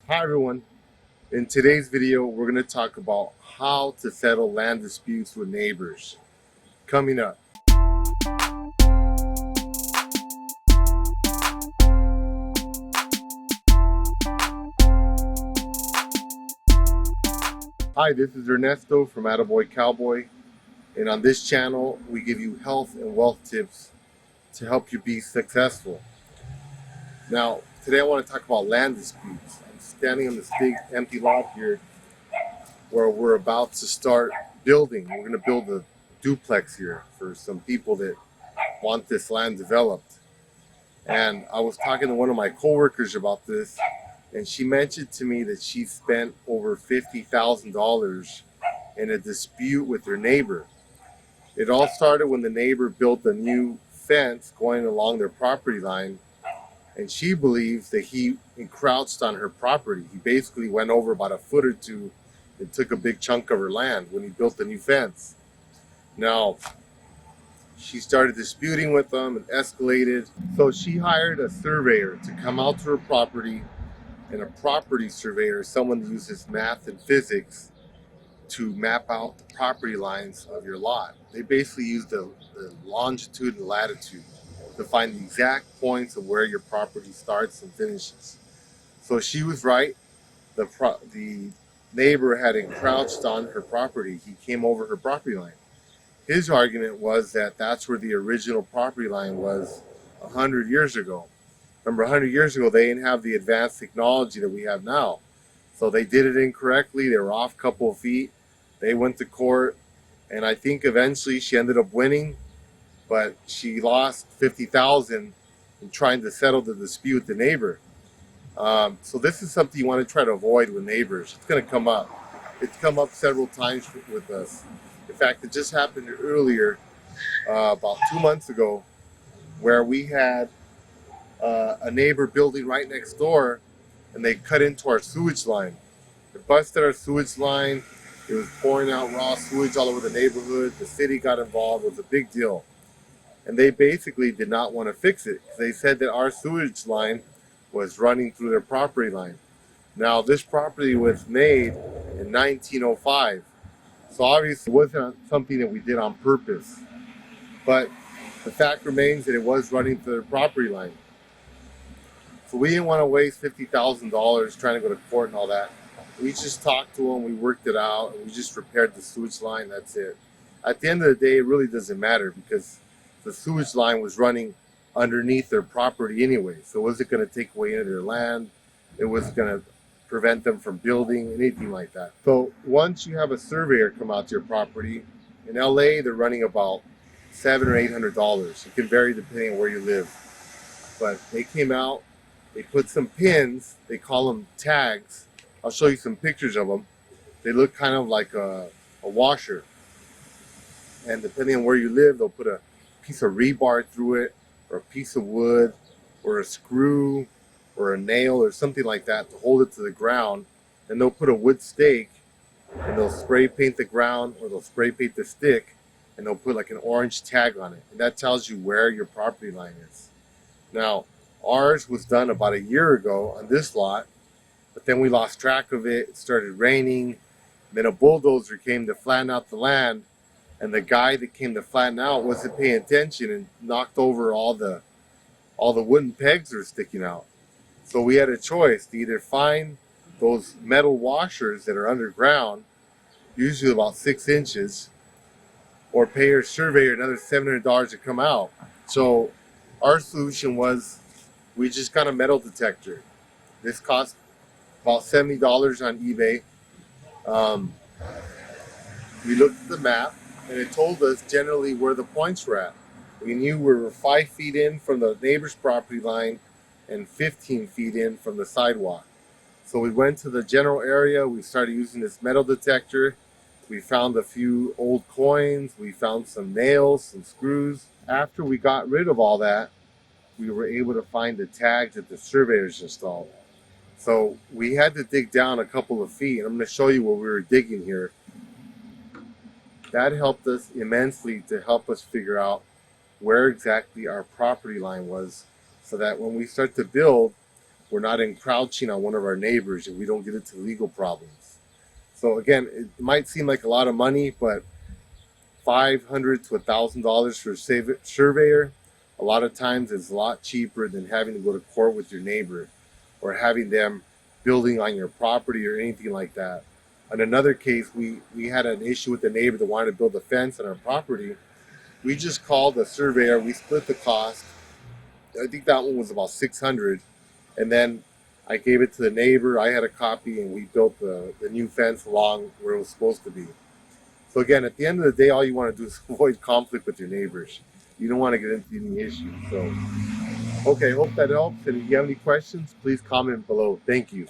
Hi everyone. In today's video, we're going to talk about how to settle land disputes with neighbors. Coming up. Hi, this is Ernesto from Attaboy Cowboy, and on this channel, we give you health and wealth tips to help you be successful. Now, today I want to talk about land disputes. I'm standing on this big empty lot here where we're about to start building. We're going to build a duplex here for some people that want this land developed. And I was talking to one of my coworkers about this, and she mentioned to me that she spent over $50,000 in a dispute with her neighbor. It all started when the neighbor built a new fence going along their property line, and she believes that he encroached on her property. He basically went over about a foot or two and took a big chunk of her land when he built the new fence. Now, she started disputing with them and escalated. So she hired a surveyor to come out to her property, and a property surveyor, someone that uses math and physics to map out the property lines of your lot. They basically use the longitude and latitude to find the exact points of where your property starts and finishes. So she was right. The neighbor had encroached on her property. He came over her property line. His argument was that that's where the original property line was 100 years ago. Remember, 100 years ago, they didn't have the advanced technology that we have now. So they did it incorrectly. They were off a couple of feet. They went to court, and I think eventually she ended up winning, but she lost $50,000 in trying to settle the dispute with the neighbor. So this is something you want to try to avoid with neighbors. It's going to come up. It's come up several times with us. In fact, it just happened earlier, about 2 months ago, where we had a neighbor building right next door, and they cut into our sewage line. They busted our sewage line. It was pouring out raw sewage all over the neighborhood. The city got involved. It was a big deal. And they basically did not want to fix it. They said that our sewage line was running through their property line. Now, this property was made in 1905. So obviously it wasn't something that we did on purpose. But the fact remains that it was running through their property line. So we didn't want to waste $50,000 trying to go to court and all that. We just talked to them, we worked it out, and we just repaired the sewage line, that's it. At the end of the day, it really doesn't matter because the sewage line was running underneath their property anyway. So it wasn't going to take away any of their land. It wasn't going to prevent them from building, anything like that. So once you have a surveyor come out to your property, in LA, they're running about $700 or $800. It can vary depending on where you live. But they came out, they put some pins, they call them tags. I'll show you some pictures of them. They look kind of like a washer. And depending on where you live, they'll put a piece of rebar through it, or a piece of wood, or a screw, or a nail, or something like that to hold it to the ground. And they'll put a wood stake, and they'll spray paint the ground, or they'll spray paint the stick, and they'll put like an orange tag on it. And that tells you where your property line is. Now, ours was done about a year ago on this lot, but then we lost track of it. It started raining. Then a bulldozer came to flatten out the land, and the guy that came to flatten out wasn't paying attention and knocked over all the wooden pegs that were sticking out. So we had a choice to either find those metal washers that are underground, usually about 6 inches, or pay our surveyor another $700 to come out. So our solution was we just got a metal detector. This cost about $70 on eBay. We looked at the map, and it told us generally where the points were at. We knew we were 5 feet in from the neighbor's property line and 15 feet in from the sidewalk. So we went to the general area. We started using this metal detector. We found a few old coins. We found some nails, some screws. After we got rid of all that, we were able to find the tags that the surveyors installed. So we had to dig down a couple of feet. I'm going to show you what we were digging here. That helped us immensely to help us figure out where exactly our property line was, so that when we start to build, we're not encroaching on one of our neighbors, and we don't get into legal problems. So again, it might seem like a lot of money, but $500 to $1,000 for a surveyor, a lot of times is a lot cheaper than having to go to court with your neighbor or having them building on your property or anything like that. In another case, we had an issue with the neighbor that wanted to build a fence on our property. We just called the surveyor, we split the cost. I think that one was about 600, and then I gave it to the neighbor. I had a copy, and we built the new fence along where it was supposed to be. So again, at the end of the day, all you want to do is avoid conflict with your neighbors. You don't want to get into any issues. So, okay, hope that helps. And if you have any questions, please comment below. Thank you.